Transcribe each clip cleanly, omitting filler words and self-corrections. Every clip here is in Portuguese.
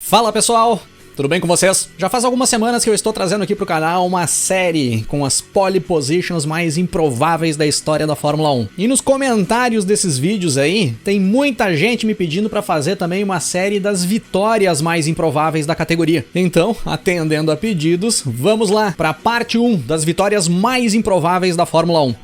Fala pessoal, tudo bem com vocês? Já faz algumas semanas que eu estou trazendo aqui pro canal uma série com as pole positions mais improváveis da história da Fórmula 1. E nos comentários desses vídeos aí, tem muita gente me pedindo para fazer também uma série das vitórias mais improváveis da categoria. Então, atendendo a pedidos, vamos lá para a parte 1 das vitórias mais improváveis da Fórmula 1.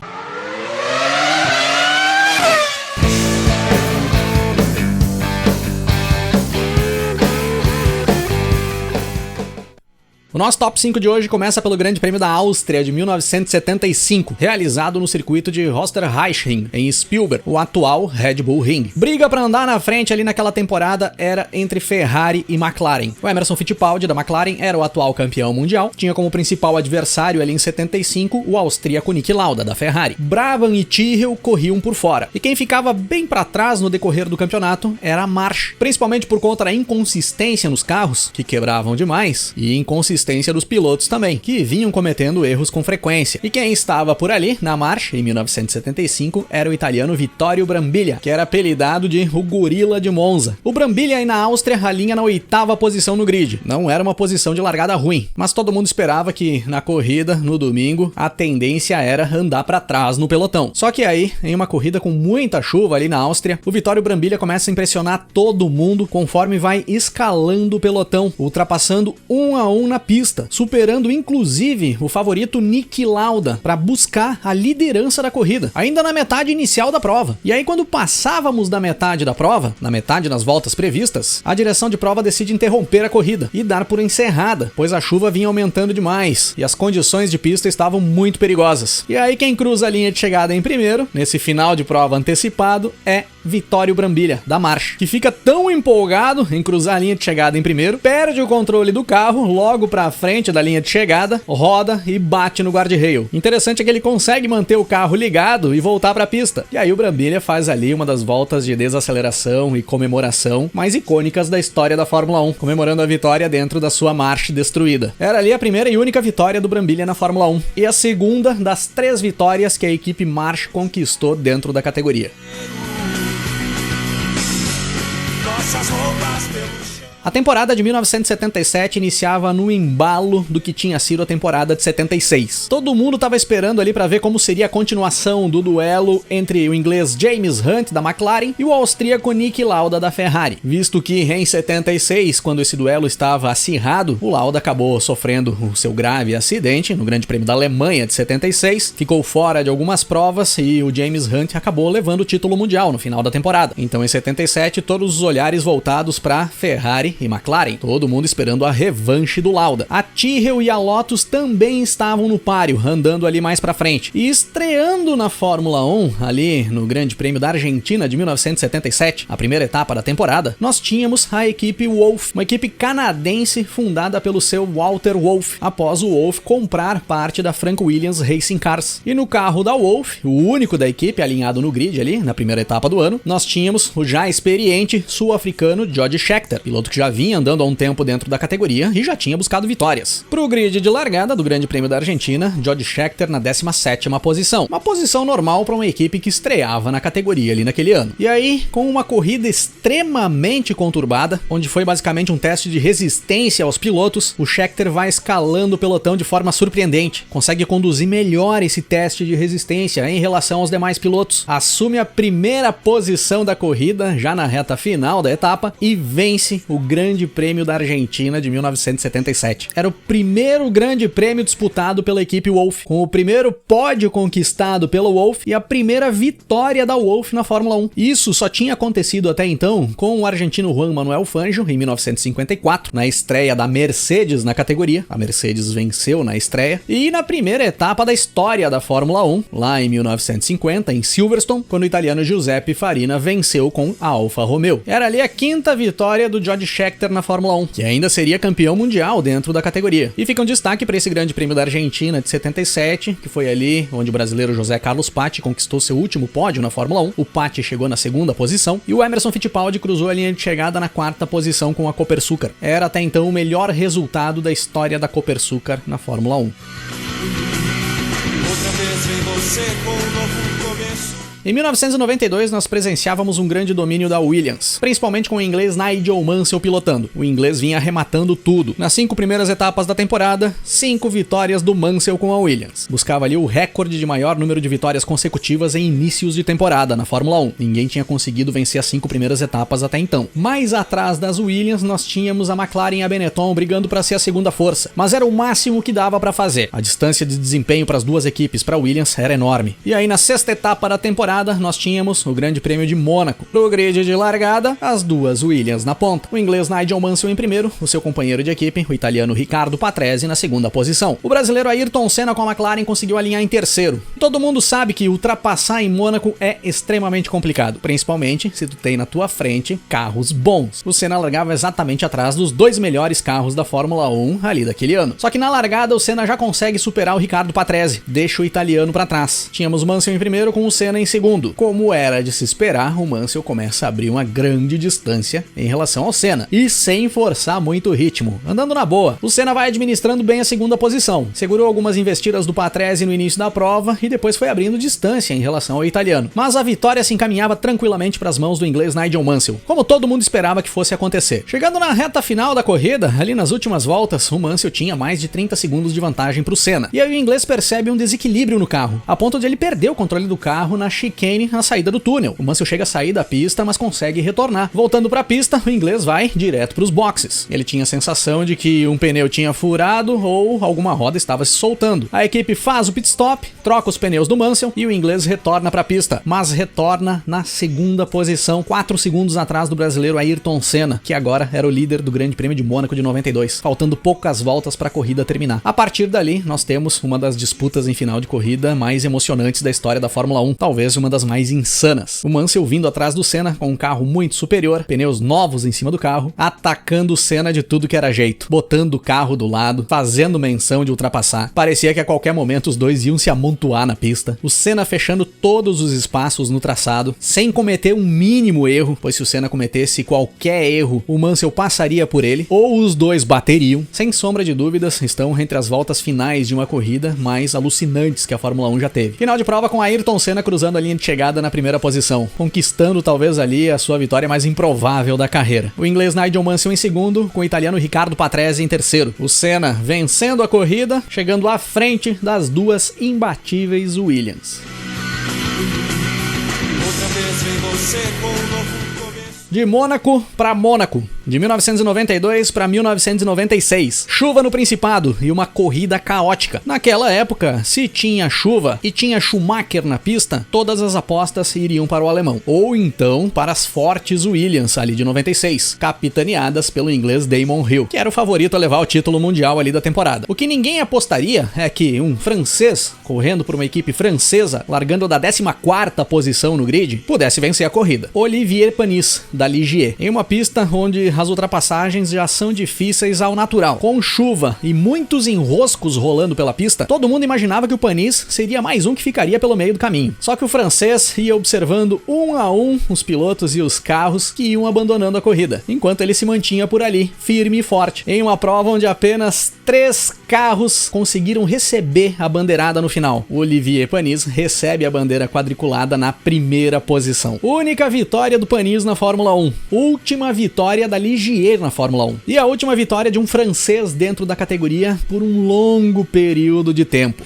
O nosso top 5 de hoje começa pelo Grande Prêmio da Áustria de 1975, realizado no circuito de Österreich, em Spielberg, o atual Red Bull Ring. Briga para andar na frente ali naquela temporada era entre Ferrari e McLaren. O Emerson Fittipaldi da McLaren era o atual campeão mundial, tinha como principal adversário ali em 75 o austríaco Niki Lauda da Ferrari. Brabham e Tyrrell corriam por fora, e quem ficava bem para trás no decorrer do campeonato era a March, principalmente por conta da inconsistência nos carros, que quebravam demais, e inconsistência dos pilotos também, que vinham cometendo erros com frequência. E quem estava por ali, na marcha, em 1975, era o italiano Vittorio Brambilla, que era apelidado de o Gorila de Monza. O Brambilla aí na Áustria alinha na 8ª posição no grid. Não era uma posição de largada ruim, mas todo mundo esperava que na corrida, no domingo, a tendência era andar para trás no pelotão. Só que aí, em uma corrida com muita chuva ali na Áustria, o Vittorio Brambilla começa a impressionar todo mundo conforme vai escalando o pelotão, ultrapassando um a um na pista, superando inclusive o favorito Niki Lauda para buscar a liderança da corrida, ainda na metade inicial da prova. E aí quando passávamos da metade da prova, na metade das voltas previstas, a direção de prova decide interromper a corrida e dar por encerrada, pois a chuva vinha aumentando demais e as condições de pista estavam muito perigosas. E aí quem cruza a linha de chegada em primeiro, nesse final de prova antecipado, é Vittorio Brambilla, da March, que fica tão empolgado em cruzar a linha de chegada em primeiro, perde o controle do carro logo pra frente da linha de chegada, roda e bate no guardrail. Interessante é que ele consegue manter o carro ligado e voltar pra pista. E aí o Brambilla faz ali uma das voltas de desaceleração e comemoração mais icônicas da história da Fórmula 1, comemorando a vitória dentro da sua March destruída. Era ali a primeira e única vitória do Brambilla na Fórmula 1 e a segunda das 3 vitórias que a equipe March conquistou dentro da categoria. A temporada de 1977 iniciava no embalo do que tinha sido a temporada de 76. Todo mundo estava esperando ali para ver como seria a continuação do duelo entre o inglês James Hunt da McLaren e o austríaco Niki Lauda da Ferrari, visto que em 76, quando esse duelo estava acirrado, o Lauda acabou sofrendo o seu grave acidente no Grande Prêmio da Alemanha de 76, ficou fora de algumas provas e o James Hunt acabou levando o título mundial no final da temporada. Então em 77 todos os olhares voltados para Ferrari e McLaren, todo mundo esperando a revanche do Lauda. A Tyrrell e a Lotus também estavam no páreo, andando ali mais pra frente. E estreando na Fórmula 1, ali no Grande Prêmio da Argentina de 1977, a primeira etapa da temporada, nós tínhamos a equipe Wolff, uma equipe canadense fundada pelo seu Walter Wolff, após o Wolff comprar parte da Frank Williams Racing Cars. E no carro da Wolff, o único da equipe alinhado no grid ali, na primeira etapa do ano, nós tínhamos o já experiente sul-africano Jody Scheckter, piloto que já vinha andando há um tempo dentro da categoria e já tinha buscado vitórias. Pro grid de largada do Grande Prêmio da Argentina, Jody Scheckter na 17ª posição. Uma posição normal para uma equipe que estreava na categoria ali naquele ano. E aí, com uma corrida extremamente conturbada, onde foi basicamente um teste de resistência aos pilotos, o Scheckter vai escalando o pelotão de forma surpreendente. Consegue conduzir melhor esse teste de resistência em relação aos demais pilotos. Assume a primeira posição da corrida, já na reta final da etapa, e vence o Grande Prêmio da Argentina de 1977. Era o primeiro Grande Prêmio disputado pela equipe Wolff, com o primeiro pódio conquistado pelo Wolff e a primeira vitória da Wolff na Fórmula 1. Isso só tinha acontecido até então com o argentino Juan Manuel Fangio em 1954, na estreia da Mercedes na categoria. A Mercedes venceu na estreia. E na primeira etapa da história da Fórmula 1, lá em 1950, em Silverstone, quando o italiano Giuseppe Farina venceu com a Alfa Romeo. Era ali a 5ª vitória do Jody Scheckter na Fórmula 1, que ainda seria campeão mundial dentro da categoria. E fica um destaque para esse Grande Prêmio da Argentina de 77, que foi ali onde o brasileiro José Carlos Paty conquistou seu último pódio na Fórmula 1. O Paty chegou na 2ª posição e o Emerson Fittipaldi cruzou a linha de chegada na 4ª posição com a Copersucar. Era até então o melhor resultado da história da Copersucar na Fórmula 1. Outra vez vem você com um novo começo. Em 1992 nós presenciávamos um grande domínio da Williams, principalmente com o inglês Nigel Mansell pilotando. O inglês vinha arrematando tudo. Nas 5 primeiras etapas da temporada, 5 vitórias do Mansell com a Williams. Buscava ali o recorde de maior número de vitórias consecutivas em inícios de temporada na Fórmula 1. Ninguém tinha conseguido vencer as 5 primeiras etapas até então. Mais atrás das Williams nós tínhamos a McLaren e a Benetton brigando para ser a segunda força, mas era o máximo que dava para fazer. A distância de desempenho para as duas equipes para Williams era enorme. E aí na 6ª etapa da temporada nós tínhamos o Grande Prêmio de Mônaco. Pro grid de largada, as duas Williams na ponta. O inglês Nigel Mansell em primeiro, o seu companheiro de equipe, o italiano Riccardo Patrese, na segunda posição. O brasileiro Ayrton Senna com a McLaren conseguiu alinhar em terceiro. Todo mundo sabe que ultrapassar em Mônaco é extremamente complicado, principalmente se tu tem na tua frente carros bons. O Senna largava exatamente atrás dos 2 melhores carros da Fórmula 1 ali daquele ano. Só que na largada o Senna já consegue superar o Riccardo Patrese, deixa o italiano para trás. Tínhamos o Mansell em primeiro com o Senna em segundo. Como era de se esperar, o Mansell começa a abrir uma grande distância em relação ao Senna, e sem forçar muito o ritmo, andando na boa. O Senna vai administrando bem a segunda posição, segurou algumas investidas do Patrese no início da prova e depois foi abrindo distância em relação ao italiano. Mas a vitória se encaminhava tranquilamente para as mãos do inglês Nigel Mansell, como todo mundo esperava que fosse acontecer. Chegando na reta final da corrida, ali nas últimas voltas, o Mansell tinha mais de 30 segundos de vantagem para o Senna. E aí o inglês percebe um desequilíbrio no carro, a ponto de ele perder o controle do carro na chicane na saída do túnel. O Mansell chega a sair da pista, mas consegue retornar. Voltando para a pista, o inglês vai direto para os boxes. Ele tinha a sensação de que um pneu tinha furado ou alguma roda estava se soltando. A equipe faz o pit stop, troca os pneus do Mansell e o inglês retorna para a pista, mas retorna na segunda posição, 4 segundos atrás do brasileiro Ayrton Senna, que agora era o líder do Grande Prêmio de Mônaco de 92, faltando poucas voltas para a corrida terminar. A partir dali, nós temos uma das disputas em final de corrida mais emocionantes da história da Fórmula 1, talvez uma das mais insanas. O Mansell vindo atrás do Senna com um carro muito superior, pneus novos em cima do carro, atacando o Senna de tudo que era jeito, botando o carro do lado, fazendo menção de ultrapassar. Parecia que a qualquer momento os dois iam se amontoar na pista. O Senna fechando todos os espaços no traçado, sem cometer um mínimo erro, pois se o Senna cometesse qualquer erro, o Mansell passaria por ele, ou os dois bateriam. Sem sombra de dúvidas, estão entre as voltas finais de uma corrida mais alucinantes que a Fórmula 1 já teve. Final de prova com Ayrton Senna cruzando a linha de chegada na primeira posição, conquistando talvez ali a sua vitória mais improvável da carreira. O inglês Nigel Mansell em segundo, com o italiano Riccardo Patrese em terceiro. O Senna vencendo a corrida, chegando à frente das duas imbatíveis Williams. Outra vez vem você com um novo começo. De Mônaco para Mônaco, de 1992 para 1996. Chuva no Principado e uma corrida caótica. Naquela época, se tinha chuva e tinha Schumacher na pista, todas as apostas iriam para o alemão. Ou então para as fortes Williams ali de 96, capitaneadas pelo inglês Damon Hill, que era o favorito a levar o título mundial ali da temporada. O que ninguém apostaria é que um francês, correndo por uma equipe francesa, largando da 14ª posição no grid, pudesse vencer a corrida. Olivier Panis, da Ligier, em uma pista onde as ultrapassagens já são difíceis ao natural. Com chuva e muitos enroscos rolando pela pista, todo mundo imaginava que o Panis seria mais um que ficaria pelo meio do caminho. Só que o francês ia observando um a um os pilotos e os carros que iam abandonando a corrida, enquanto ele se mantinha por ali, firme e forte, em uma prova onde apenas 3 carros conseguiram receber a bandeirada no final. O Olivier Panis recebe a bandeira quadriculada na primeira posição. Única vitória do Panis na Fórmula 1. Última vitória da Ligier na Fórmula 1. E a última vitória de um francês dentro da categoria por um longo período de tempo.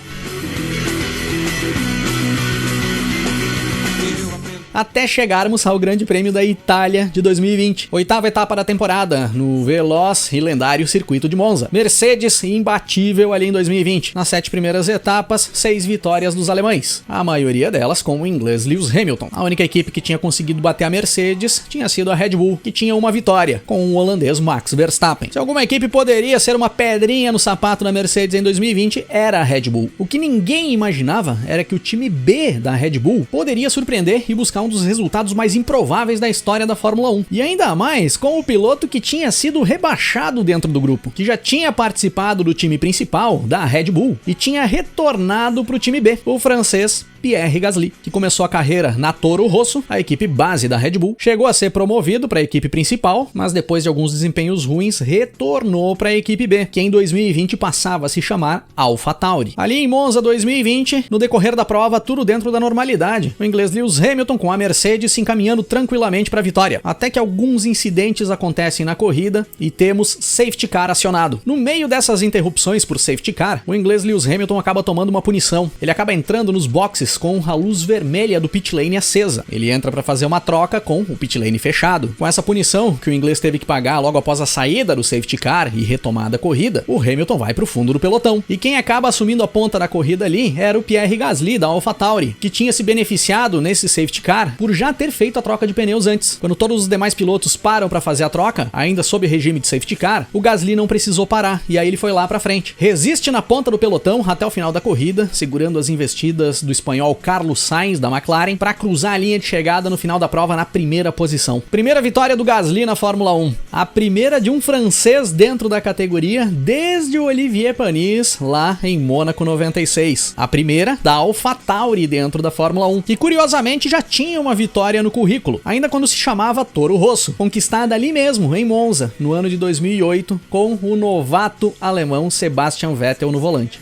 Até chegarmos ao Grande Prêmio da Itália de 2020. 8ª etapa da temporada, no veloz e lendário circuito de Monza. Mercedes imbatível ali em 2020. Nas 7 primeiras etapas, 6 vitórias dos alemães. A maioria delas com o inglês Lewis Hamilton. A única equipe que tinha conseguido bater a Mercedes tinha sido a Red Bull, que tinha uma vitória, com o holandês Max Verstappen. Se alguma equipe poderia ser uma pedrinha no sapato da Mercedes em 2020, era a Red Bull. O que ninguém imaginava era que o time B da Red Bull poderia surpreender e buscar um dos resultados mais improváveis da história da Fórmula 1. E ainda mais com o piloto que tinha sido rebaixado dentro do grupo, que já tinha participado do time principal, da Red Bull, e tinha retornado para o time B, o francês Pierre Gasly, que começou a carreira na Toro Rosso, a equipe base da Red Bull, chegou a ser promovido para a equipe principal, mas depois de alguns desempenhos ruins, retornou para a equipe B, que em 2020 passava a se chamar AlphaTauri. Ali em Monza 2020, no decorrer da prova, tudo dentro da normalidade. O inglês Lewis Hamilton com a Mercedes se encaminhando tranquilamente para a vitória, até que alguns incidentes acontecem na corrida e temos safety car acionado. No meio dessas interrupções por safety car, o inglês Lewis Hamilton acaba tomando uma punição. Ele acaba entrando nos boxes com a luz vermelha do pit lane acesa. Ele entra para fazer uma troca com o pit lane fechado. Com essa punição, que o inglês teve que pagar logo após a saída do safety car e retomada a corrida, o Hamilton vai para o fundo do pelotão. E quem acaba assumindo a ponta da corrida ali era o Pierre Gasly, da AlphaTauri, que tinha se beneficiado nesse safety car por já ter feito a troca de pneus antes. Quando todos os demais pilotos param para fazer a troca, ainda sob regime de safety car, o Gasly não precisou parar, e aí ele foi lá para frente. Resiste na ponta do pelotão até o final da corrida, segurando as investidas do espanhol Carlos Sainz, da McLaren, para cruzar a linha de chegada no final da prova na primeira posição. Primeira vitória do Gasly na Fórmula 1. A primeira de um francês dentro da categoria desde o Olivier Panis, lá em Mônaco 96. A primeira da AlphaTauri dentro da Fórmula 1, que curiosamente já tinha uma vitória no currículo, ainda quando se chamava Toro Rosso, conquistada ali mesmo, em Monza, no ano de 2008, com o novato alemão Sebastian Vettel no volante.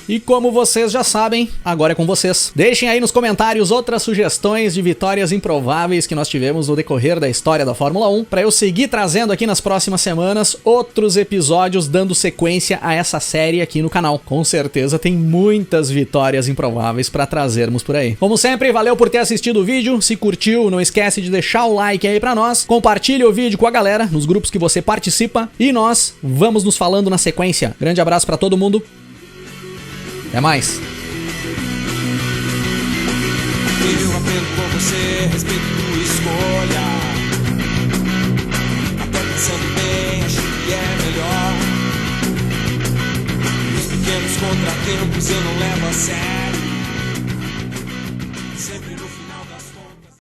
E como vocês já sabem, agora é com vocês. Deixem aí nos comentários outras sugestões de vitórias improváveis que nós tivemos no decorrer da história da Fórmula 1, para eu seguir trazendo aqui nas próximas semanas outros episódios dando sequência a essa série aqui no canal. Com certeza tem muitas vitórias improváveis para trazermos por aí. Como sempre, valeu por ter assistido o vídeo. Se curtiu, não esquece de deixar o like aí para nós. Compartilhe o vídeo com a galera nos grupos que você participa e nós vamos nos falando na sequência. Grande abraço para todo mundo. Até mais. Eu aprendo com você, respeito tua escolha. Até pensando bem, acho que é melhor. Os pequenos contratempos eu não levo a sério.